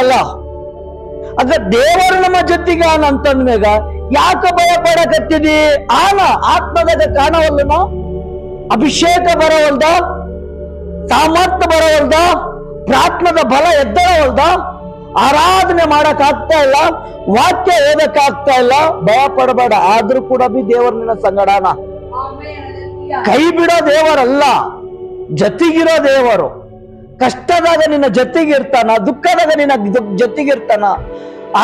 ಅಲ್ಲ. ಅದ ದೇವರು ನಮ್ಮ ಜೊತೆಗಾನ ಅಂತಂದ್ಮೇಗ ಯಾಕೆ ಭಯ ಪಡಕತ್ತಿದಿ? ಆತ್ಮದಾಗ ಕಾಣವಲ್ಲನ, ಅಭಿಷೇಕ ಬರವಲ್ದ, ಸಾಮರ್ಥ್ಯ ಬರವಲ್ದ, ಪ್ರಾರ್ಥನದ ಬಲ ಎದ್ದಳವಲ್ದ, ಆರಾಧನೆ ಮಾಡಕ್ ಆಗ್ತಾ ಇಲ್ಲ, ವಾಕ್ಯ ಓದಕ್ ಆಗ್ತಾ ಇಲ್ಲ. ಭಯ ಪಡಬೇಡ. ಆದ್ರೂ ಕೂಡ ದೇವರು ನಿನ್ನ ಸಂಗಡಾನ. ಕೈ ಬಿಡೋ ದೇವರಲ್ಲ, ಜೊತೆಗಿರೋ ದೇವರು. ಕಷ್ಟದಾಗ ನಿನ್ನ ಜೊತೆಗಿರ್ತಾನ, ದುಃಖದಾಗ ನಿನ್ನ ಜೊತೆಗಿರ್ತಾನ.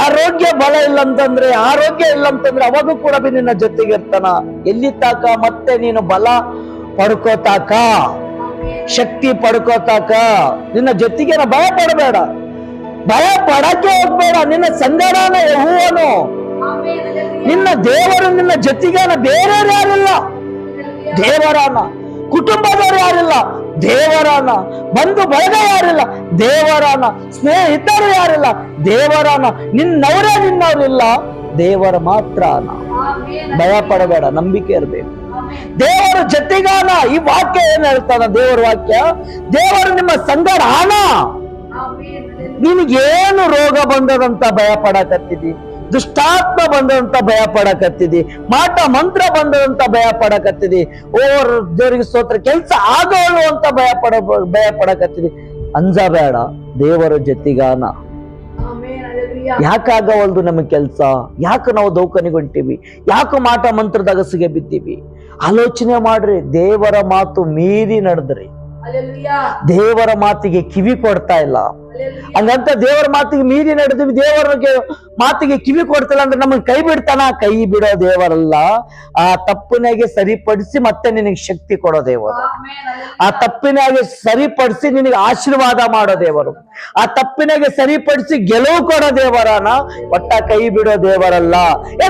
ಆರೋಗ್ಯ ಇಲ್ಲ ಅಂತಂದ್ರೆ ಅವಾಗೂ ಕೂಡ ನಿನ್ನ ಜೊತೆಗಿರ್ತಾನ. ಎಲ್ಲಿ ತಾಕ ಮತ್ತೆ ನೀನು ಬಲ ಪಡ್ಕೋತಾಕ, ಶಕ್ತಿ ಪಡ್ಕೋತಾಕ ನಿನ್ನ ಜೊತೆಗೇನ. ಭಯ ಪಡಬೇಡ, ಭಯ ಪಡಕ್ಕೆ ಹೋಗ್ಬೇಡ. ನಿನ್ನ ಸಂಗಡಾನ ಯೆಹೋವನು, ನಿನ್ನ ದೇವರು ನಿನ್ನ ಜೊತೆಗೇನ. ಬೇರೆ ಯಾರಿಲ್ಲ, ದೇವರಾನ. ಕುಟುಂಬದವರು ಯಾರಿಲ್ಲ, ದೇವರಾನ. ಬಂಧು ಬಳಗ ಯಾರಿಲ್ಲ, ದೇವರಾನ. ಸ್ನೇಹಿತರು ಯಾರಿಲ್ಲ, ದೇವರಾನ. ನಿನ್ನವರೇ ನಿನ್ನವರಿಲ್ಲ, ದೇವರ ಮಾತ್ರ. ಭಯ ಪಡಬೇಡ, ನಂಬಿಕೆ ಇರಬೇಕು. ದೇವರ ಜೊತೆಗಾನ. ಈ ವಾಕ್ಯ ಏನ್ ಹೇಳ್ತಾನ? ದೇವರ ವಾಕ್ಯ, ದೇವರು ನಿಮ್ಮ ಸಂಗಡಾನ. ನಿನಗೇನು ರೋಗ ಬಂದದಂತ ಭಯ ಪಡಕತ್ತಿದಿ, ದುಷ್ಟಾತ್ಮ ಬಂದಂತ ಭಯ ಪಡಕತ್ತಿದಿ, ಮಾಟ ಮಂತ್ರ ಬಂದದಂತ ಭಯ ಪಡಕತ್ತಿದಿ, ದೇವರಿಗೆ ಸ್ತೋತ್ರ ಕೆಲಸ ಆಗೋಳು ಅಂತ ಭಯ ಪಡಕತ್ತಿದಿ. ಅಂಜಬೇಡ, ದೇವರ ಜೊತೆಗಾನ. ಯಾಕಾಗವಲ್ದು ನಮಗ್ ಕೆಲ್ಸ? ಯಾಕೆ ನಾವು ದೌಖಾನಿಗೊಂತೀವಿ? ಯಾಕೆ ಮಾಟ ಮಂತ್ರದಾಗ ಸಿಗೆ ಬಿದ್ದೀವಿ? ಆಲೋಚನೆ ಮಾಡ್ರಿ. ದೇವರ ಮಾತು ಮೀರಿ ನಡೆದ್ರಿ, ದೇವರ ಮಾತಿಗೆ ಕಿವಿ ಕೊಡ್ತಾ ಇಲ್ಲ. ಹಂಗಂತ ದೇವರ ಮಾತಿಗೆ ಮೀರಿ ನಡೆದ್ವಿ, ದೇವರ ಮಾತಿಗೆ ಕಿವಿ ಕೊಡ್ತಿಲ್ಲ ಅಂದ್ರೆ ನಮಗ್ ಕೈ ಬಿಡ್ತಾನ? ಕೈ ಬಿಡೋ ದೇವರಲ್ಲ. ಆ ತಪ್ಪಿನಾಗೆ ಸರಿಪಡಿಸಿ ಮತ್ತೆ ನಿನಗೆ ಶಕ್ತಿ ಕೊಡೋ ದೇವರು. ಆ ತಪ್ಪಿನಾಗೆ ಸರಿಪಡಿಸಿ ನಿನಗೆ ಆಶೀರ್ವಾದ ಮಾಡೋ ದೇವರು. ಆ ತಪ್ಪಿನಾಗೆ ಸರಿಪಡಿಸಿ ಗೆಲುವು ಕೊಡೋ ದೇವರನ. ಒಟ್ಟ ಕೈ ಬಿಡೋ ದೇವರಲ್ಲ.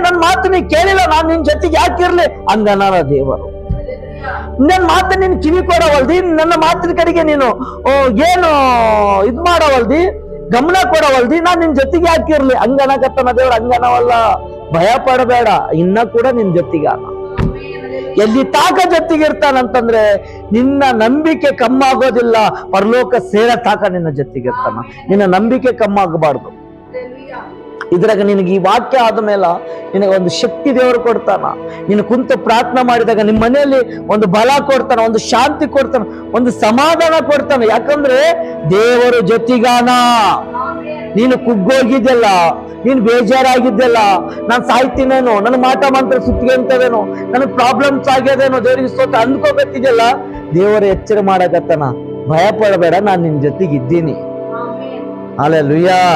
ನನ್ ಮಾತು ನೀ ಕೇಳಿಲ್ಲ, ನಾನ್ ನಿನ್ ಜೊತೆಗೆ ಯಾಕಿರ್ಲಿ ಹಂಗನ ದೇವರು. ನನ್ನ ಮಾತು ನೀನ್ ಕಿವಿ ಕೊಡವಲ್ದಿ, ನನ್ನ ಮಾತಿನ ಕಡೆಗೆ ನೀನು ಏನು ಇದ್ ಮಾಡವಲ್ದಿ, ಗಮನ ಕೊಡವಲ್ದಿ, ನಾನ್ ನಿನ್ ಜೊತೆಗೆ ಹಾಕಿರ್ಲಿ ಹಂಗನಕತ್ತನ ದೇವ್ರ. ಹಂಗನವಲ್ಲ. ಭಯ ಪಡಬೇಡ, ಇನ್ನ ಕೂಡ ನಿನ್ ಜೊತೆಗಾನ. ಎಲ್ಲಿ ತಾಕ ಜೊತೆಗಿರ್ತಾನಂತಂದ್ರೆ ನಿನ್ನ ನಂಬಿಕೆ ಕಮ್ಮಾಗೋದಿಲ್ಲ. ಪರಲೋಕ ಸೇರ ತಾಕ ನಿನ್ನ ಜೊತೆಗಿರ್ತಾನ. ನಿನ್ನ ನಂಬಿಕೆ ಕಮ್ಮಾಗಬಾರ್ದು. ಇದ್ರಾಗ ನಿನಗೆ ಈ ವಾಕ್ಯ ಆದ್ಮೇಲೆ ನಿನಗೆ ಒಂದು ಶಕ್ತಿ ದೇವರು ಕೊಡ್ತಾನ. ನೀನು ಕುಂತು ಪ್ರಾರ್ಥನೆ ಮಾಡಿದಾಗ ನಿಮ್ಮ ಮನೆಯಲ್ಲಿ ಒಂದು ಬಲ ಕೊಡ್ತಾನ, ಒಂದು ಶಾಂತಿ ಕೊಡ್ತಾನ, ಒಂದು ಸಮಾಧಾನ ಕೊಡ್ತಾನ. ಯಾಕಂದ್ರೆ ದೇವರು ಜೊತೆಗಾನ. ನೀನು ಕುಗ್ಗೋಗಿದ್ದೆಲ್ಲ, ನೀನು ಬೇಜಾರಾಗಿದ್ದೆಲ್ಲ, ನಾನ್ ಸಾಯ್ತೀನೇನೋ, ನನ್ನ ಮಾಟ ಮಂತ್ರ ಸುತ್ತಿಗೆಂತವೇನೋ, ನನಗ್ ಪ್ರಾಬ್ಲಮ್ಸ್ ಆಗ್ಯದೇನೋ, ದೇವರಿಗೆ ಸ್ತೋತ್ರ ಅಂದ್ಕೋಬೇಕಿದೆಲ್ಲ, ದೇವರ ಎಚ್ಚರ ಮಾಡಕತ್ತಾನ. ಭಯ ಪಡಬೇಡ, ನಾನ್ ನಿನ್ ಜೊತೆಗಿದ್ದೀನಿ. ಹಲ್ಲೆಲೂಯಾ.